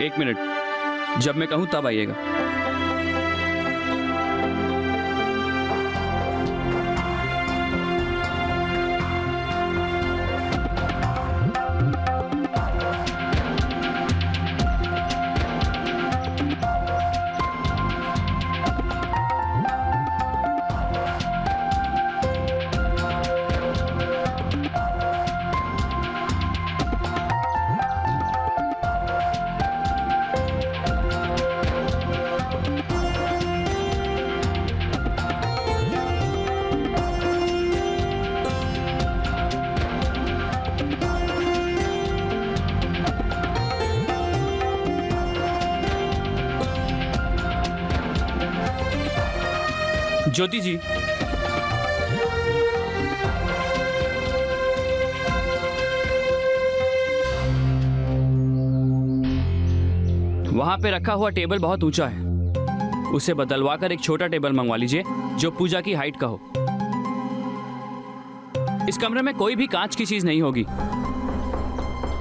1 minute, जब मैं कहूँ तब आइएगा। ज्योति जी, वहां पे रखा हुआ टेबल बहुत ऊंचा है, उसे बदलवा कर एक छोटा टेबल मंगवा लीजिए जो पूजा की हाइट का हो। इस कमरे में कोई भी कांच की चीज नहीं होगी,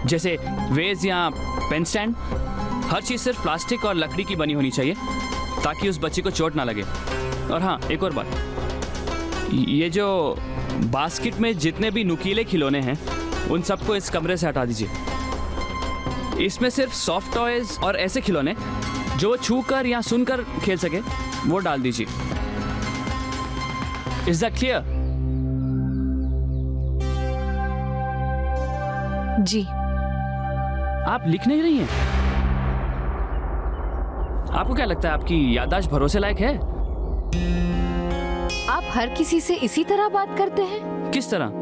जैसे वेज या पेन स्टैंड। हर चीज सिर्फ प्लास्टिक और लकड़ी की बनी होनी चाहिए ताकि उस बच्चे को चोट ना लगे। और हाँ, एक और बात, ये जो बास्केट में जितने भी नुकीले खिलौने हैं उन सबको इस कमरे से हटा दीजिए। इसमें सिर्फ सॉफ्ट टॉयज और ऐसे खिलौने जो वो छू कर या सुनकर खेल सके वो डाल दीजिए। Is that clear? जी। आप लिख नहीं रही हैं? आपको क्या लगता है आपकी याददाश्त भरोसे लायक है? आप हर किसी से इसी तरह बात करते हैं? किस तरह?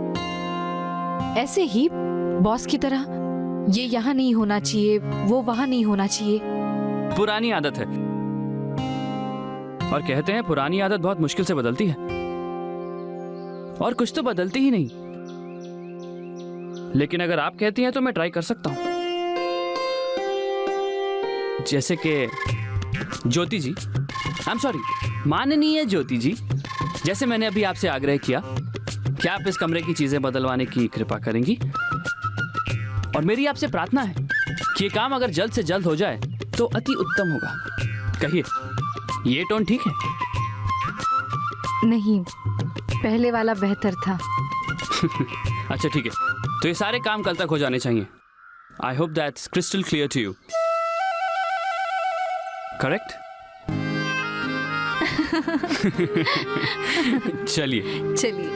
ऐसे ही, बॉस की तरह। ये यहाँ नहीं होना चाहिए, वो वहाँ नहीं होना चाहिए। पुरानी आदत है, और कहते हैं पुरानी आदत बहुत मुश्किल से बदलती है, और कुछ तो बदलती ही नहीं। लेकिन अगर आप कहती हैं तो मैं ट्राई कर सकता हूं। जैसे कि ज्योति जी, आई एम सॉरी, माननीय ज्योति जी, जैसे मैंने अभी आपसे आग्रह किया कि आप इस कमरे की चीजें बदलवाने की कृपा करेंगी, और मेरी आपसे प्रार्थना है कि ये काम अगर जल्द से जल्द हो जाए तो अति उत्तम होगा। कहिए, ये टोन ठीक है? नहीं, पहले वाला बेहतर था। अच्छा ठीक है, तो ये सारे काम कल तक हो जाने चाहिए। I hope that's crystal clear to you. Correct? चलिए चलिए।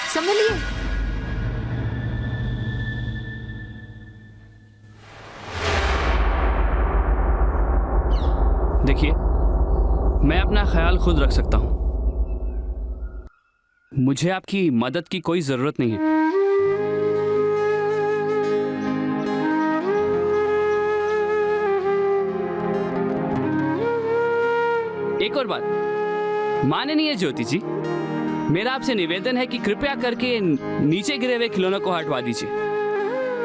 संभलिए। देखिए, मैं अपना ख्याल खुद रख सकता हूं, मुझे आपकी मदद की कोई जरूरत नहीं है। एक और बात, माननीय ज्योति जी, मेरा आपसे निवेदन है कि कृपया करके नीचे गिरे हुए खिलौनों को हटवा दीजिए।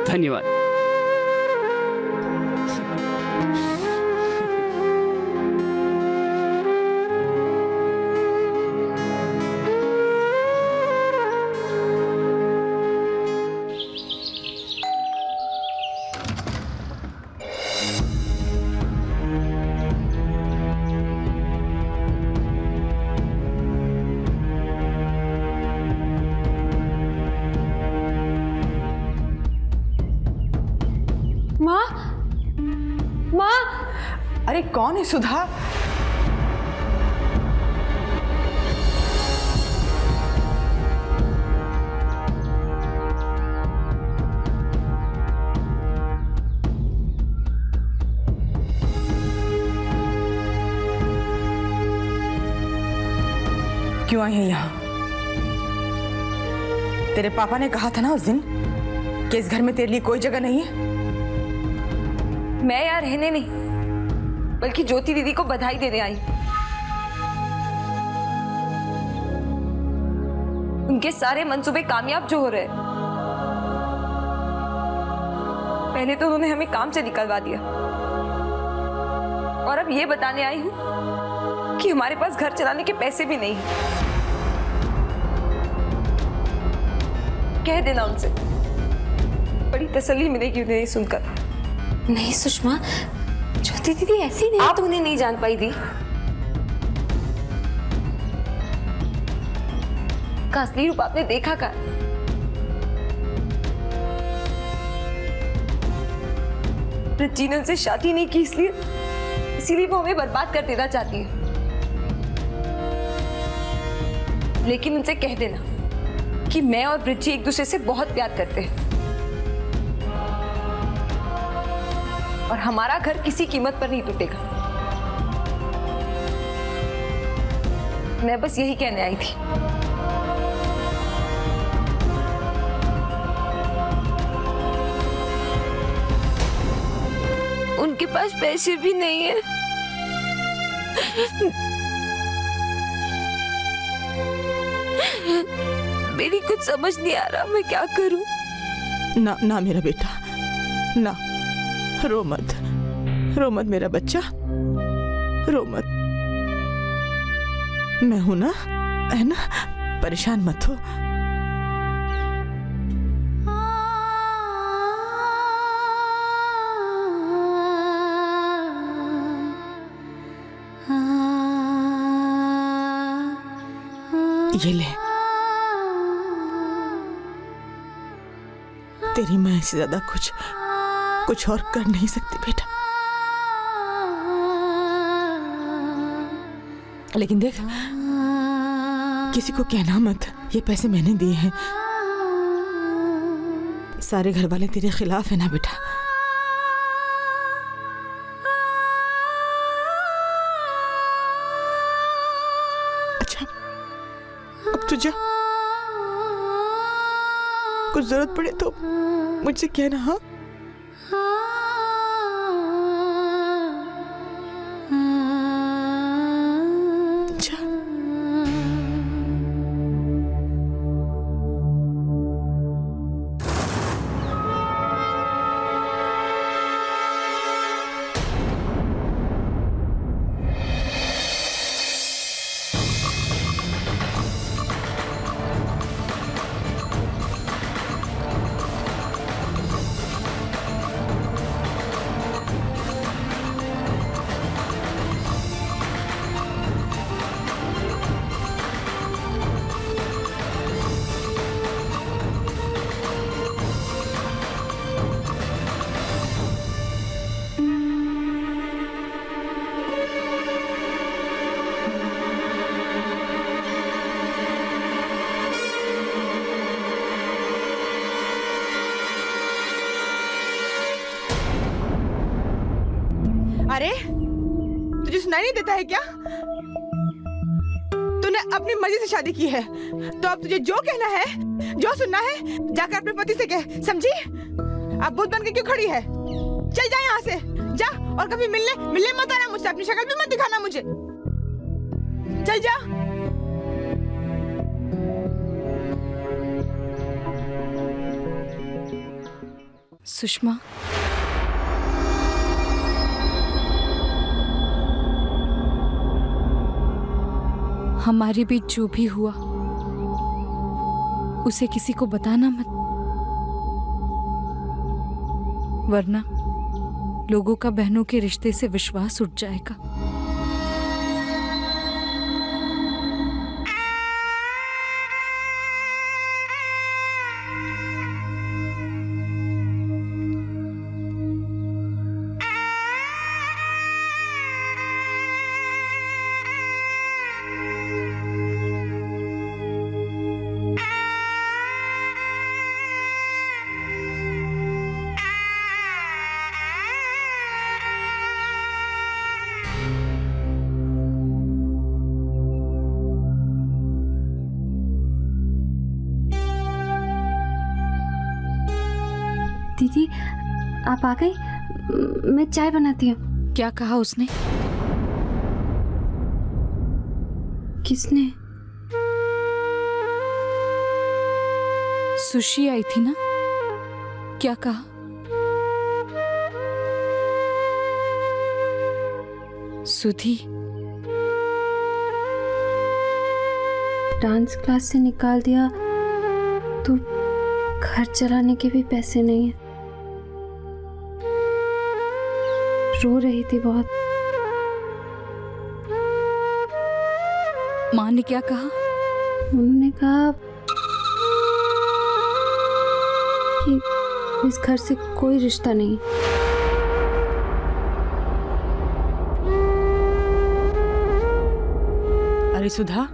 धन्यवाद। माँ, अरे कौन है सुधा? क्यों आई है यहाँ? तेरे पापा ने कहा था ना उस दिन कि इस घर में तेरे लिए कोई जगह नहीं है। मैं यहाँ रहने नहीं, बल्कि ज्योति दीदी को बधाई देने आई। उनके सारे मंसूबे कामयाब जो हो रहे हैं। पहले तो उन्होंने हमें काम से निकलवा दिया, और अब ये बताने आई हूँ कि हमारे पास घर चलाने के पैसे भी नहीं। कह देना उनसे, बड़ी तसल्ली मिलेगी उन्हें सुनकर। नहीं सुषमा, ज्योति दीदी ऐसी नहीं। आप उन्हें नहीं जान पाई थी। का असली रूप आपने देखा का? रज्जी ने उनसे शादी नहीं की इसीलिए वो हमें बर्बाद कर देना चाहती है। लेकिन उनसे कह देना कि मैं और ब्रिजी एक दूसरे से बहुत प्यार करते हैं और हमारा घर किसी कीमत पर नहीं टूटेगा। मैं बस यही कहने आई थी। उनके पास पैसे भी नहीं है। मेरी कुछ समझ नहीं आ रहा, मैं क्या करूं? ना ना मेरा बेटा, ना, रो मत मेरा बच्चा, रो मत। मैं हूं ना, है ना, परेशान मत हो। ये ले, तेरी माँ से ज्यादा कुछ और कर नहीं सकती बेटा। लेकिन देख, किसी को कहना मत, ये पैसे मैंने दिए हैं। सारे घर वाले तेरे खिलाफ है ना बेटा। अच्छा, अब तू जा, कुछ जरूरत पड़े तो मुझसे कहना। हाँ, अरे तुझे सुनाई नहीं देता है क्या? तूने अपनी मर्जी से शादी की है, तो अब तुझे जो कहना है, जो सुनना है, जाकर अपने पति से कह, समझी? अब भूत बन के क्यों खड़ी है? चल जा यहाँ से, जा, और कभी मिलने मत आना मुझसे, अपनी शक्ल भी मत दिखाना मुझे। चल जा। सुषमा, हमारे बीच जो भी हुआ उसे किसी को बताना मत, वरना लोगों का बहनों के रिश्ते से विश्वास उठ जाएगा। दीदी आप आ गई, मैं चाय बनाती हूँ। क्या कहा उसने? किसने? सुशी आई थी ना, क्या कहा? सुधी डांस क्लास से निकाल दिया तो घर चलाने के भी पैसे नहीं है। रो रही थी बहुत। माँ ने क्या कहा? उन्होंने कहा कि इस घर से कोई रिश्ता नहीं। अरे सुधा,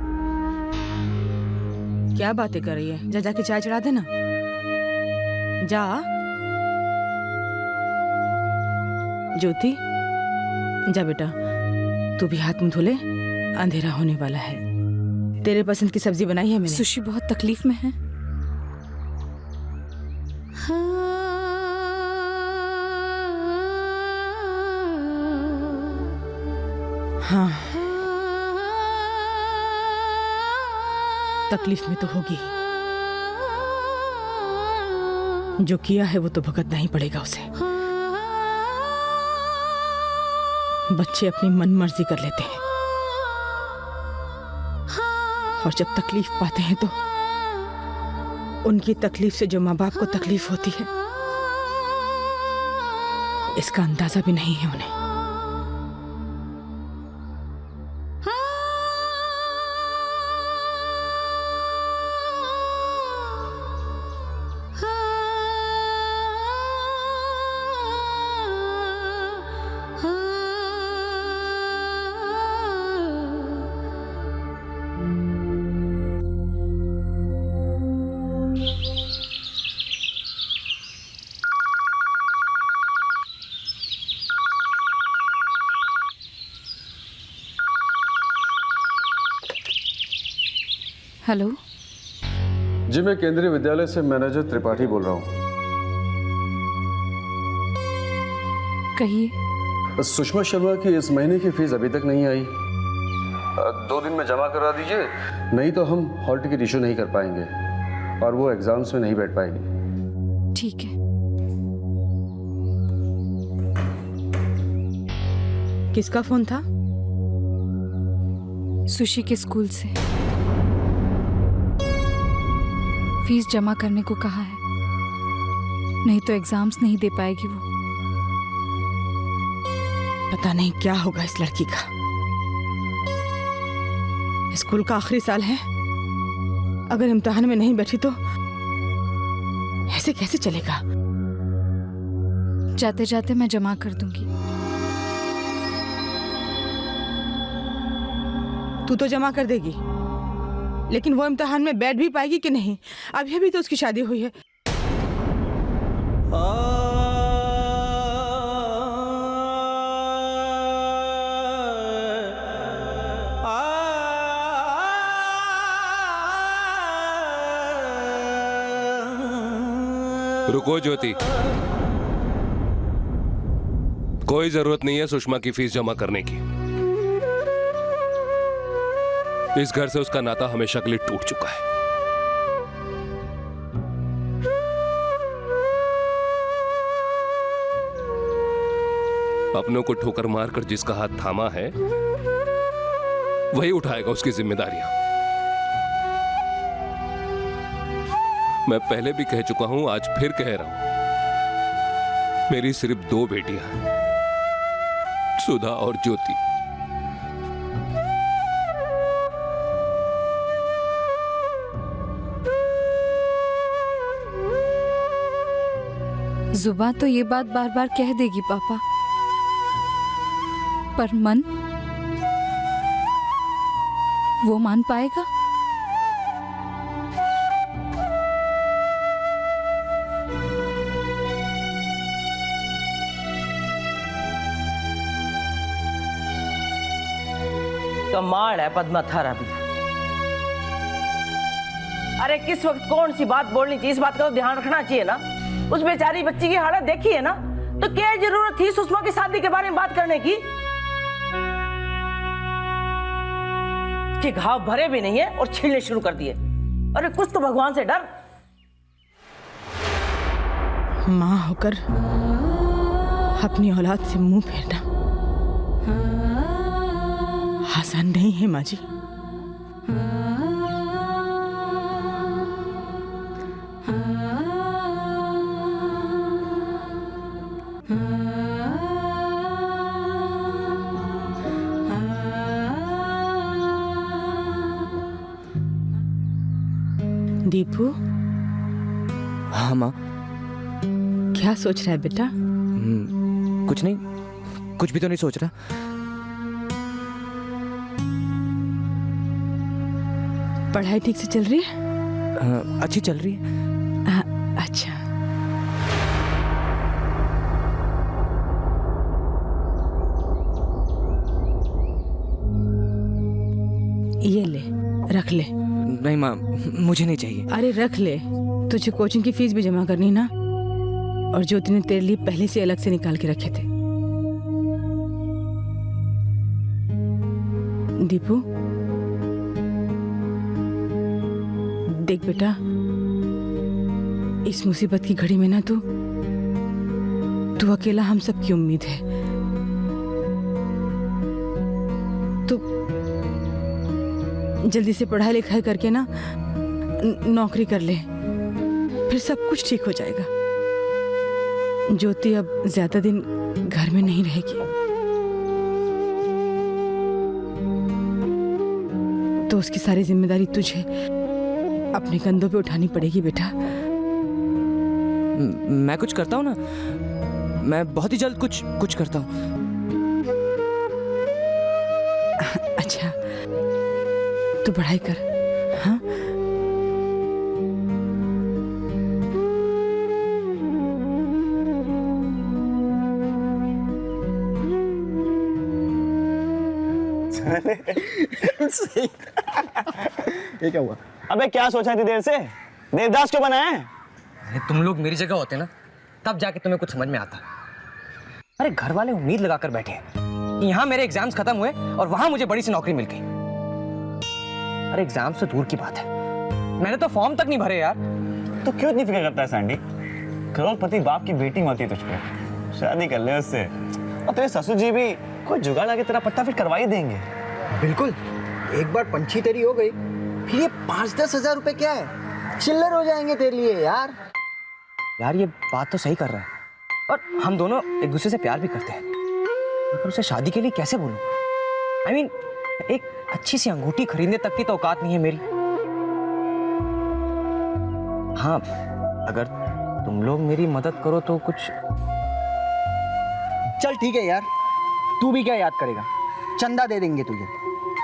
क्या बातें कर रही है? जा जाके चाय चढ़ा देना। जा। ज्योति, जा बेटा, तू भी हाथ मुंह धो ले, अंधेरा होने वाला है। तेरे पसंद की सब्जी बनाई है मैंने। सुशी बहुत तकलीफ में है। हाँ, तकलीफ में तो होगी। जो किया है वो तो भुगतना ही पड़ेगा उसे। बच्चे अपनी मन मर्जी कर लेते हैं और जब तकलीफ पाते हैं तो उनकी तकलीफ से जो माँ बाप को तकलीफ होती है इसका अंदाजा भी नहीं है उन्हें। हेलो जी, मैं केंद्रीय विद्यालय से मैनेजर त्रिपाठी बोल रहा हूँ। कहिए। सुषमा शर्मा की इस महीने की फीस अभी तक नहीं आई। 2 दिन में जमा करा दीजिए, नहीं तो हम हॉल टिकट इशू नहीं कर पाएंगे और वो एग्जाम्स में नहीं बैठ पाएगी। ठीक है। किसका फोन था? सुशी के स्कूल से। फीस जमा करने को कहा है, नहीं तो एग्जाम्स नहीं दे पाएगी वो। पता नहीं क्या होगा इस लड़की का। स्कूल का आखिरी साल है, अगर इम्तिहान में नहीं बैठी तो ऐसे कैसे चलेगा? जाते जाते मैं जमा कर दूंगी। तू तो जमा कर देगी, लेकिन वो इम्तिहान में बैठ भी पाएगी कि नहीं? अभी अभी तो उसकी शादी हुई है। रुको ज्योति, कोई जरूरत नहीं है सुषमा की फीस जमा करने की। इस घर से उसका नाता हमेशा के लिए टूट चुका है। अपनों को ठोकर मारकर जिसका हाथ थामा है वही उठाएगा उसकी जिम्मेदारियां। मैं पहले भी कह चुका हूं, आज फिर कह रहा हूं, मेरी सिर्फ 2 बेटियां हैं, सुधा और ज्योति। जुबान तो ये बात बार बार कह देगी पापा, पर मन वो मान पाएगा? कमाल है पद्मा थारा भी। अरे किस वक्त कौन सी बात बोलनी चाहिए, इस बात का तो ध्यान रखना चाहिए ना। उस बेचारी बच्ची की हालत देखी है ना, तो क्या जरूरत थी सुषमा की शादी के बारे में बात करने की? कि घाव भरे भी नहीं है और छीलने शुरू कर दिए। अरे कुछ तो भगवान से डर। मां होकर अपनी औलाद से मुंह फेरना आसान नहीं है माँ जी। दीपू, हाँ माँ। क्या सोच रहा है बेटा? कुछ नहीं, कुछ भी तो नहीं सोच रहा। पढ़ाई ठीक से चल रही है? अच्छी चल रही है। अच्छा। ये ले, रख ले। नहीं माँ, मुझे नहीं चाहिए। अरे रख ले, तुझे कोचिंग की फीस भी जमा करनी ना, और ज्योति ने तेरे लिए पहले से अलग से निकाल के रखे थे। दीपू, देख बेटा, इस मुसीबत की घड़ी में ना तू अकेला हम सब की उम्मीद है। तू जल्दी से पढ़ाई लिखाई करके ना नौकरी कर ले, फिर सब कुछ ठीक हो जाएगा। ज्योति अब ज्यादा दिन घर में नहीं रहेगी, तो उसकी सारी जिम्मेदारी तुझे अपने कंधों पे उठानी पड़ेगी बेटा। मैं कुछ करता हूँ ना, मैं बहुत ही जल्द कुछ करता हूँ। अच्छा, तू पढ़ाई कर। हाँ, ये क्या हुआ? अबे क्या सोचा इतनी देर से? देवदास क्यों बना है? अरे तुम लोग मेरी जगह होते ना, तब जाके तुम्हें कुछ समझ में आता। अरे घर वाले उम्मीद लगाकर बैठे हैं कि यहाँ मेरे एग्जाम्स खत्म हुए और वहां मुझे बड़ी सी नौकरी मिल गई। अरे एग्जाम से दूर की बात है, मैंने तो फॉर्म तक नहीं भरे यार। तो क्यों इतनी फिक्र करता है सैंडी? करोड़पति बाप की बेटी मती तुझ पे, शादी कर ले उससे, और तेरे ससुर जी भी कोई जुगाड़ लगा के तेरा पट्टा फिर करवा ही देंगे। बिल्कुल, एक बार पंछी तेरी हो गई, फिर ये 5-10 हजार रुपए क्या है, चिल्लर हो जाएंगे तेरे लिए यार। यार ये बात तो सही कर रहा है, और हम दोनों एक दूसरे से प्यार भी करते हैं, मगर उसे शादी के लिए कैसे बोलूं? I mean, एक अच्छी सी अंगूठी खरीदने तक की तो औकात नहीं है मेरी। हाँ, अगर तुम लोग मेरी मदद करो तो कुछ। चल ठीक है यार, तू भी क्या याद करेगा, चंदा दे देंगे तुझे,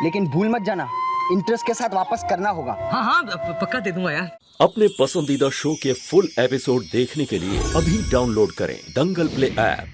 लेकिन भूल मत जाना, इंटरेस्ट के साथ वापस करना होगा। हाँ पक्का दे दूंगा यार। अपने पसंदीदा शो के फुल एपिसोड देखने के लिए अभी डाउनलोड करें दंगल प्ले ऐप।